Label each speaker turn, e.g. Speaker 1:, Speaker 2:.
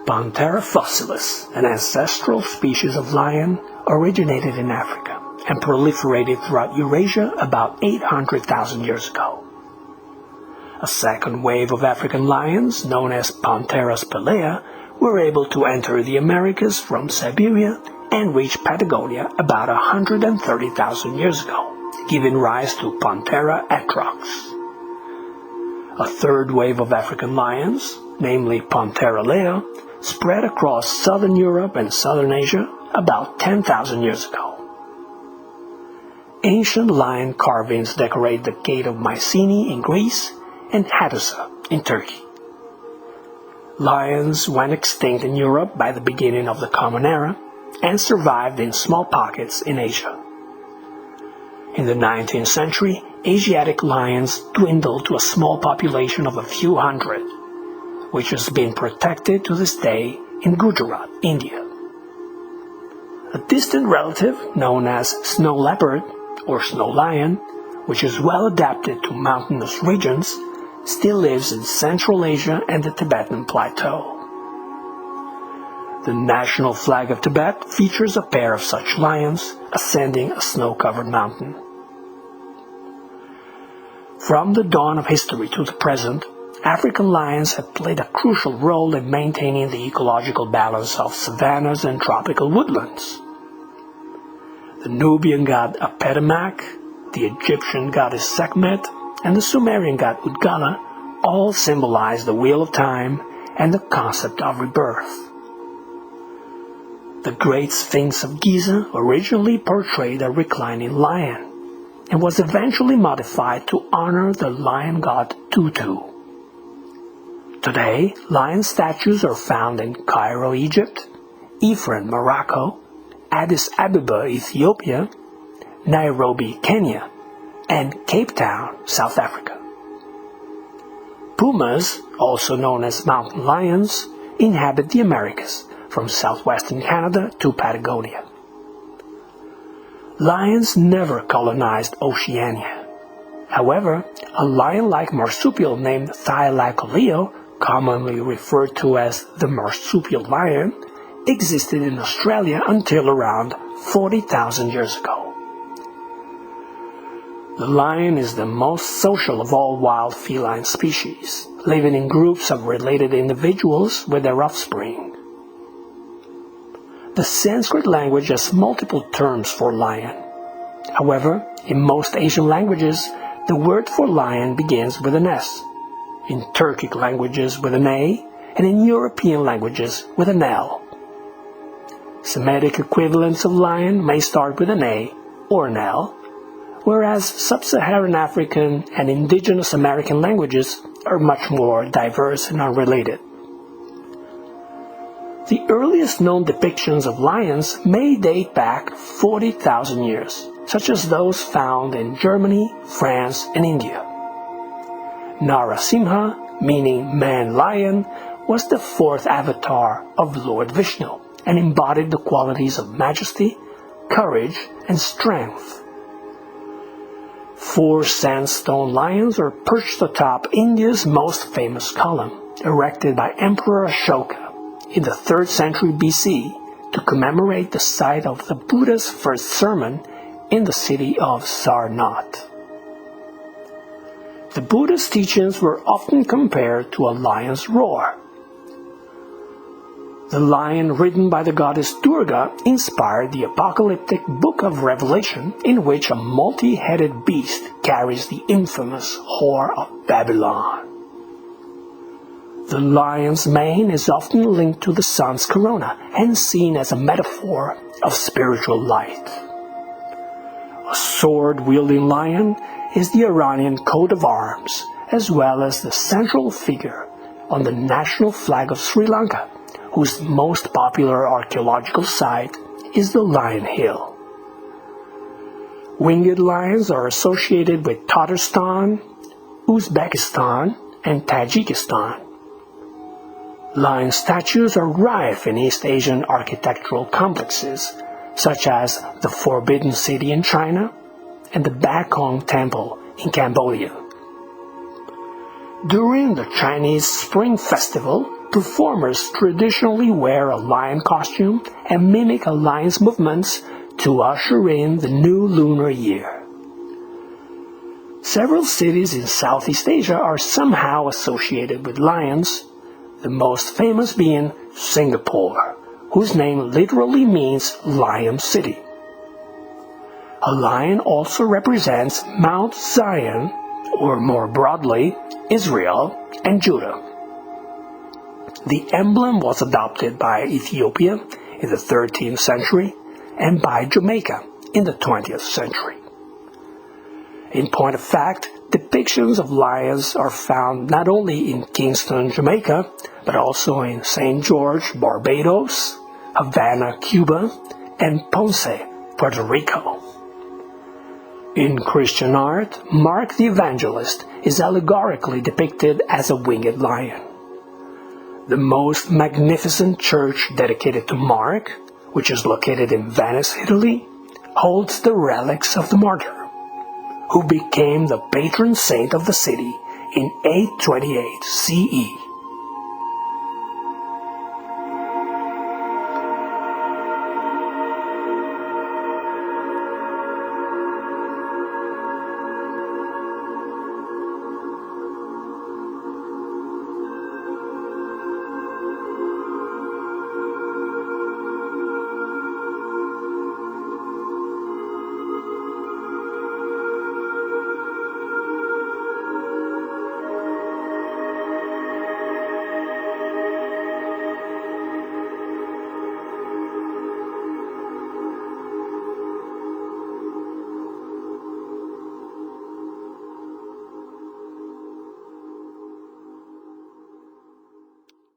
Speaker 1: Panthera fossilis, an ancestral species of lion, originated in Africa and proliferated throughout Eurasia about 800,000 years ago. A second wave of African lions, known as Panthera spelaea, were able to enter the Americas from Siberia and reach Patagonia about 130,000 years ago, giving rise to Panthera atrox. A third wave of African lions, namely Panthera leo, spread across southern Europe and southern Asia about 10,000 years ago. Ancient lion carvings decorate the Gate of Mycenae in Greece and Hattusa in Turkey. Lions went extinct in Europe by the beginning of the Common Era and survived in small pockets in Asia. In the 19th century, Asiatic lions dwindled to a small population of a few hundred, which has been protected to this day in Gujarat, India. A distant relative known as snow leopard or snow lion, which is well adapted to mountainous regions, still lives in Central Asia and the Tibetan Plateau. The national flag of Tibet features a pair of such lions ascending a snow-covered mountain. From the dawn of history to the present, African lions have played a crucial role in maintaining the ecological balance of savannas and tropical woodlands. The Nubian god Apetamak, the Egyptian goddess Sekhmet, and the Sumerian god Udgala all symbolize the wheel of time and the concept of rebirth. The Great Sphinx of Giza originally portrayed a reclining lion and was eventually modified to honor the lion god Tutu. Today, lion statues are found in Cairo, Egypt, Ifrane, Morocco, Addis Ababa, Ethiopia, Nairobi, Kenya, and Cape Town, South Africa. Pumas, also known as mountain lions, inhabit the Americas, from southwestern Canada to Patagonia. Lions never colonized Oceania. However, a lion-like marsupial named Thylacoleo, commonly referred to as the marsupial lion, existed in Australia until around 40,000 years ago. The lion is the most social of all wild feline species, living in groups of related individuals with their offspring. The Sanskrit language has multiple terms for lion. However, in most Asian languages, the word for lion begins with an S, in Turkic languages with an A, and in European languages with an L. Semitic equivalents of lion may start with an A or an L, whereas sub-Saharan African and indigenous American languages are much more diverse and unrelated. The earliest known depictions of lions may date back 40,000 years, such as those found in Germany, France, and India. Narasimha, meaning man-lion, was the fourth avatar of Lord Vishnu and embodied the qualities of majesty, courage, and strength. 4 sandstone lions are perched atop India's most famous column, erected by Emperor Ashoka in the 3rd century BC to commemorate the site of the Buddha's first sermon in the city of Sarnath. The Buddha's teachings were often compared to a lion's roar. The lion ridden by the goddess Durga inspired the apocalyptic Book of Revelation, in which a multi-headed beast carries the infamous Whore of Babylon. The lion's mane is often linked to the sun's corona and seen as a metaphor of spiritual light. A sword-wielding lion is the Iranian coat of arms, as well as the central figure on the national flag of Sri Lanka, whose most popular archaeological site is the Lion Hill. Winged lions are associated with Tatarstan, Uzbekistan, and Tajikistan. Lion statues are rife in East Asian architectural complexes, such as the Forbidden City in China and the Bakong Temple in Cambodia. During the Chinese Spring Festival, performers traditionally wear a lion costume and mimic a lion's movements to usher in the new lunar year. Several cities in Southeast Asia are somehow associated with lions, the most famous being Singapore, whose name literally means Lion City. A lion also represents Mount Zion, or more broadly, Israel and Judah. The emblem was adopted by Ethiopia in the 13th century and by Jamaica in the 20th century. In point of fact, depictions of lions are found not only in Kingston, Jamaica, but also in St. George, Barbados, Havana, Cuba, and Ponce, Puerto Rico. In Christian art, Mark the Evangelist is allegorically depicted as a winged lion. The most magnificent church dedicated to Mark, which is located in Venice, Italy, holds the relics of the martyr, who became the patron saint of the city in 828 CE.